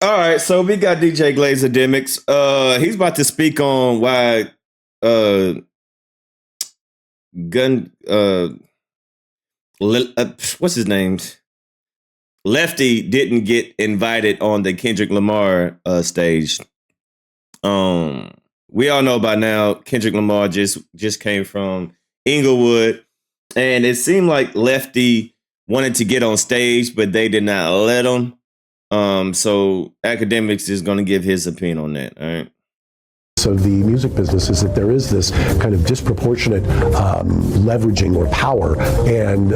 All right, so we got DJ Glaze Akademiks. He's about to speak on why gun what's his name? Lefty didn't get invited on the Kendrick Lamar stage. We all know by now Kendrick Lamar just came from Inglewood, and it seemed like Lefty wanted to get on stage, but they did not let him. So Akademiks is going to give his opinion on that. All right. Of the music business is that there is this kind of disproportionate leveraging or power, and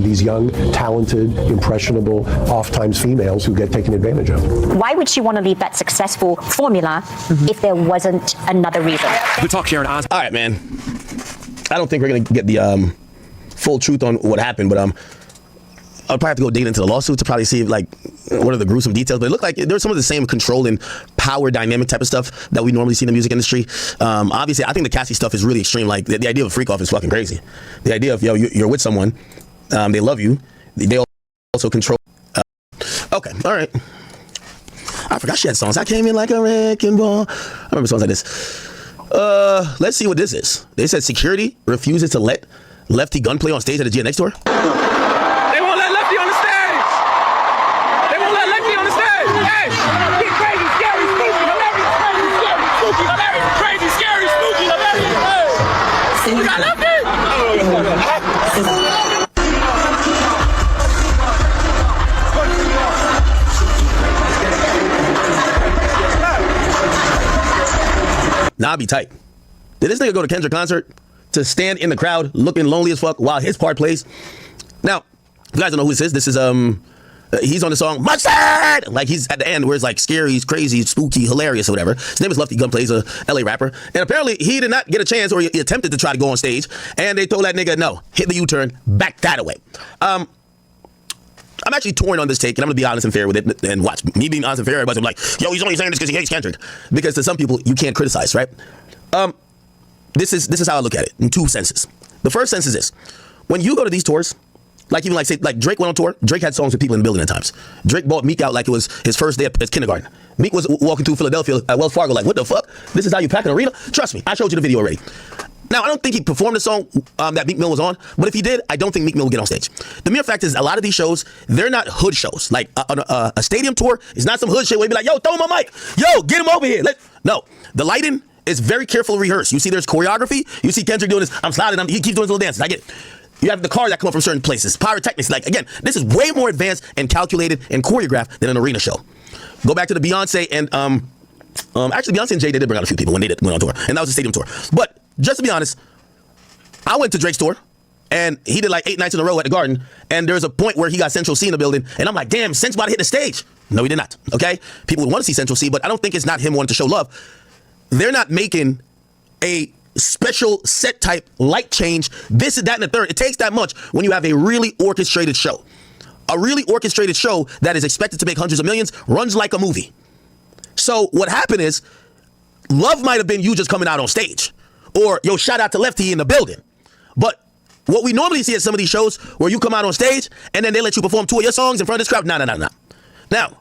these young, talented, impressionable, oft-times females who get taken advantage of. Why would she want to leave that successful formula if there wasn't another reason? Good talk, Sharon Oz. All right, man. I don't think we're gonna get the full truth on what happened, but I'll probably have to go dig into the lawsuit to probably see like what are the gruesome details. But it looked like there's some of the same control and power dynamic type of stuff that we normally see in the music industry. Obviously, I think the Cassie stuff is really extreme. Like the idea of a freak off is fucking crazy. The idea of you're with someone, they love you, they also control. Okay, all right. I forgot she had songs. I came in like a wrecking ball. I remember songs like this. Let's see what this is. They said security refuses to let Lefty Gunplay on stage at the GNX tour. Nah, I'll be tight. Did this nigga go to Kendrick concert to stand in the crowd looking lonely as fuck while his part plays? Now, you guys don't know who this is. This is he's on the song Mustard! Like he's at the end where it's like scary, he's crazy, spooky, hilarious or whatever. His name is Lefty Gunplay, he's a LA rapper. And apparently he did not get a chance, or he attempted to try to go on stage, and they told that nigga, no, hit the U-turn, back that away. I'm actually torn on this take, and I'm gonna be honest and fair with it, and watch. Me being honest and fair, everybody's like, yo, he's only saying this because he hates Kendrick. Because to some people, you can't criticize, right? This is how I look at it, in two senses. The first sense is this. When you go to these tours, like even like say like Drake went on tour. Drake had songs with people in the building at times. Drake bought Meek out like it was his first day at kindergarten. Meek was walking through Philadelphia at Wells Fargo like, what the fuck? This is how you pack an arena? Trust me, I showed you the video already. Now, I don't think he performed the song that Meek Mill was on, but if he did, I don't think Meek Mill will get on stage. The mere fact is, a lot of these shows, they're not hood shows. Like a stadium tour is not some hood shit where you be like, yo, throw him a mic. Yo, get him over here. No, the lighting is very carefully rehearsed. You see there's choreography. You see Kendrick doing this, I'm sliding, he keeps doing his little dances. I get it. You have the cars that come up from certain places. Pyrotechnics. Like, again, this is way more advanced and calculated and choreographed than an arena show. Go back to the Beyonce and, actually, Beyonce and Jay, they did bring out a few people when they went on tour. And that was a stadium tour. But just to be honest, I went to Drake's tour, and he did like 8 nights in a row at the Garden, and there's a point where he got Central C in the building, and I'm like, damn, Cent's about to hit the stage. No, he did not, okay? People would want to see Central C, but I don't think it's not him wanting to show love. They're not making a special set type light change, this and that and the third. It takes that much when you have a really orchestrated show. A really orchestrated show that is expected to make hundreds of millions runs like a movie. So what happened is, love might have been you just coming out on stage, or yo, shout out to Lefty in the building. But what we normally see at some of these shows where you come out on stage and then they let you perform 2 of your songs in front of this crowd. No. Now,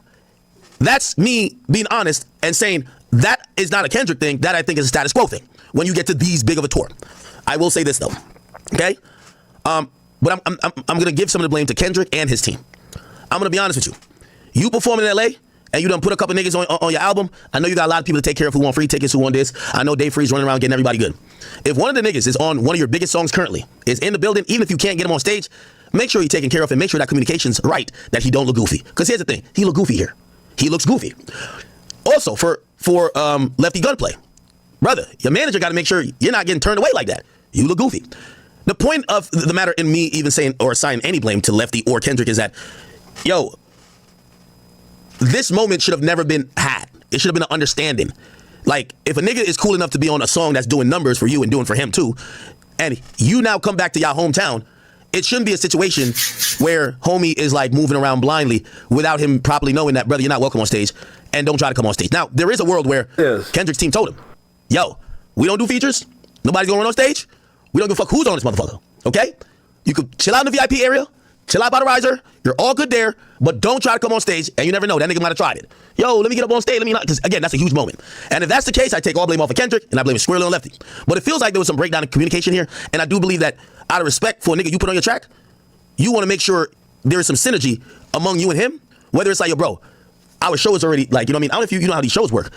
that's me being honest and saying that is not a Kendrick thing. That I think is a status quo thing when you get to these big of a tour. I will say this though, okay? But I'm gonna give some of the blame to Kendrick and his team. I'm gonna be honest with you. You perform in LA and you done put a couple niggas on your album. I know you got a lot of people to take care of who want free tickets, who want this. I know Dave Freeze running around getting everybody good. If one of the niggas is on one of your biggest songs currently, is in the building, even if you can't get him on stage, make sure he's taken care of and make sure that communication's right, that he don't look goofy. Because here's the thing, he look goofy here. He looks goofy. Also, for Lefty Gunplay, brother, your manager got to make sure you're not getting turned away like that. You look goofy. The point of the matter in me even saying or assigning any blame to Lefty or Kendrick is that, yo, this moment should have never been had. It should have been an understanding. Like, if a nigga is cool enough to be on a song that's doing numbers for you and doing for him too, and you now come back to y'all hometown, it shouldn't be a situation where homie is like moving around blindly without him properly knowing that, brother, you're not welcome on stage, and don't try to come on stage. Now, there is a world where Kendrick's team told him, yo, we don't do features, nobody's gonna run on stage, we don't give a fuck who's on this motherfucker, okay? You could chill out in the VIP area, Chill out by the riser. You're all good there, but don't try to come on stage, and you never know. That nigga might have tried it. Yo, let me get up on stage. Let me not, because again, that's a huge moment. And if that's the case, I take all blame off of Kendrick, and I blame it squarely on Lefty. But it feels like there was some breakdown in communication here, and I do believe that out of respect for a nigga you put on your track, you want to make sure there is some synergy among you and him, whether it's like, yo, bro, our show is already, like, you know what I mean? I don't know if you know how these shows work.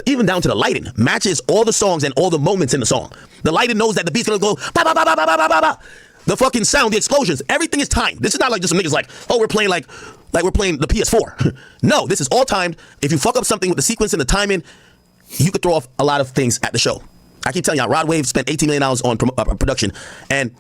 Even down to the lighting, matches all the songs and all the moments in the song. The lighting knows that the beat's gonna go, ba, ba, ba, ba, ba, ba, ba, ba. The fucking sound, the explosions, everything is timed. This is not like just some niggas like, oh, we're playing like we're playing the PS4. No, this is all timed. If you fuck up something with the sequence and the timing, you could throw off a lot of things at the show. I keep telling y'all, Rod Wave spent $18 million on production, and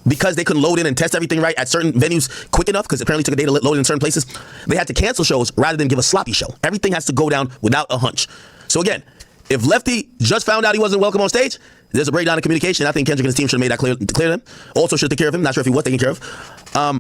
because they couldn't load in and test everything right at certain venues quick enough, because apparently it took a day to load in certain places, they had to cancel shows rather than give a sloppy show. Everything has to go down without a hunch. So again, if Lefty just found out he wasn't welcome on stage, there's a breakdown in communication. I think Kendrick and his team should have made that clear to him. Also should take care of him. Not sure if he was taken care of.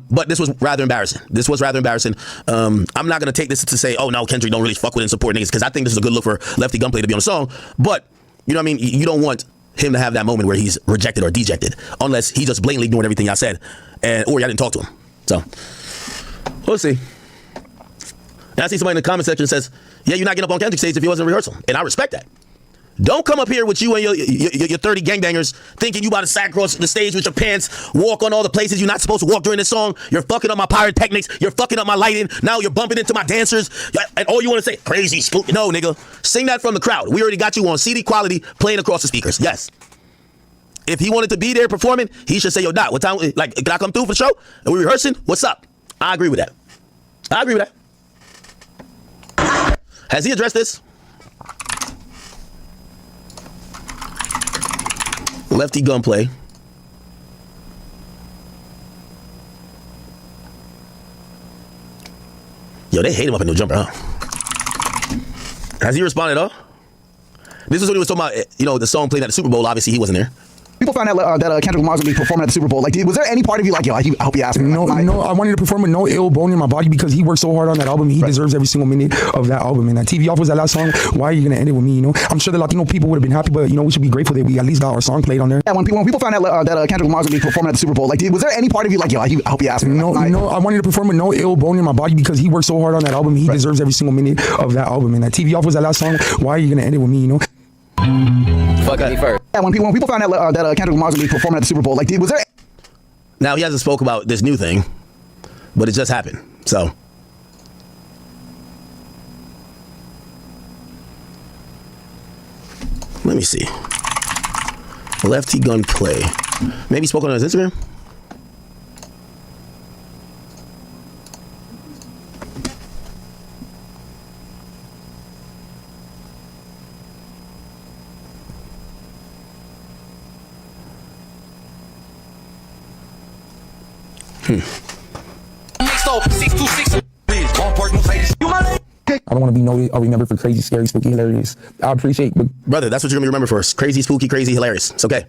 But this was rather embarrassing. I'm not going to take this to say, oh, no, Kendrick don't really fuck with and support niggas, because I think this is a good look for Lefty Gunplay to be on the song. But, you know what I mean? You don't want him to have that moment where he's rejected or dejected, unless he just blatantly ignored everything y'all said, or y'all didn't talk to him. So, we'll see. And I see somebody in the comment section that says, yeah, you're not getting up on Kendrick's stage if he wasn't in rehearsal. And I respect that. Don't come up here with you and your 30 gangbangers thinking you about to sag across the stage with your pants, walk on all the places you're not supposed to walk during this song. You're fucking up my pyrotechnics. You're fucking up my lighting. Now you're bumping into my dancers. And all you want to say, crazy, spooky. No, nigga. Sing that from the crowd. We already got you on CD quality playing across the speakers. Yes. If he wanted to be there performing, he should say, yo, Doc, what time, like, can I come through for the show? Are we rehearsing? What's up? I agree with that. Has he addressed this? Lefty Gunplay. Yo, they hate him up in No Jumper, huh? Has he responded at all? This is what he was talking about, you know, the song played at the Super Bowl. Obviously, he wasn't there. People found out that Kendrick Lamar's gonna be performing at the Super Bowl. Like, was there any part of you like, yo, I hope he asked me? No, I wanted to perform with no ill bone in my body because he worked so hard on that album. He deserves every single minute of that album. And that TV off was that last song. Why are you gonna end it with me? You know, I'm sure the Latino people would have been happy, but you know, we should be grateful that we at least got our song played on there. Yeah, when people found out that Kendrick Lamar's gonna be performing at the Super Bowl, like, was there any part of you like, yo, I hope he asked me? No, I wanted to perform with no ill bone in my body because he worked so hard on that album. He deserves every single minute of that album. And that TV off was that last song. Why are you gonna end it with me? You know. Fuck me first. Yeah, when people found out that Kendrick Lamar's gonna be performing at the Super Bowl, like, was there? Now he hasn't spoke about this new thing, but it just happened. So let me see. Lefty Gunplay. Maybe he spoke on his Instagram. I don't want to be noted or remembered for crazy, scary, spooky, hilarious. I appreciate, but Brother, that's what you're gonna be remembered for. Crazy, spooky, crazy, hilarious. It's okay.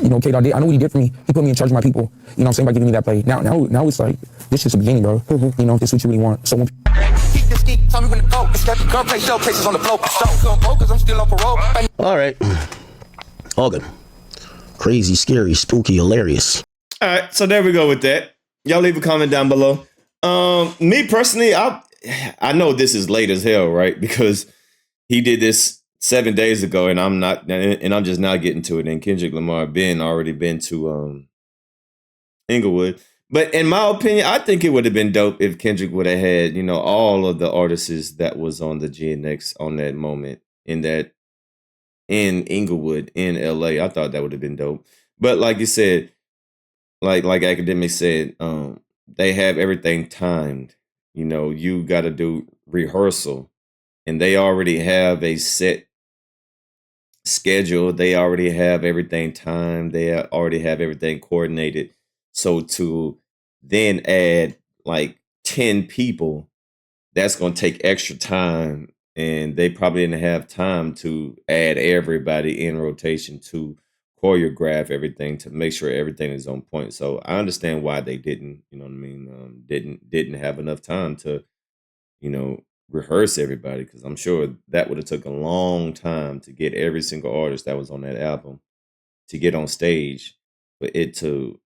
you know, K-Dot did. I know what he did for me. He put me in charge of my people. You know what I'm saying, by giving me that play. Now it's like, this is the beginning, bro. You know, this is what you really want. So when All right. All good. Crazy, scary, spooky, hilarious. All right, so there we go with that. Y'all leave a comment down below. Me personally, I know this is late as hell, right? Because he did this 7 days ago, and I'm just now getting to it. And Kendrick Lamar already been to Inglewood. But in my opinion, I think it would have been dope if Kendrick would have had, you know, all of the artists that was on the GNX on that moment in Inglewood in LA. I thought that would have been dope. But like you said, like Akademiks said, they have everything timed. You know, you got to do rehearsal, and they already have a set schedule. They already have everything timed. They already have everything coordinated. So to then add like 10 people, that's going to take extra time, and they probably didn't have time to add everybody in rotation to choreograph everything to make sure everything is on point. So I understand why they didn't, you know what I mean, didn't have enough time to, you know, rehearse everybody, because I'm sure that would have took a long time to get every single artist that was on that album to get on stage for it to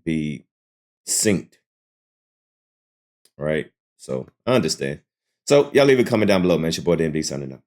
be synced. Right? So I understand. So y'all leave a comment down below, man. It's your boy DMD signing up.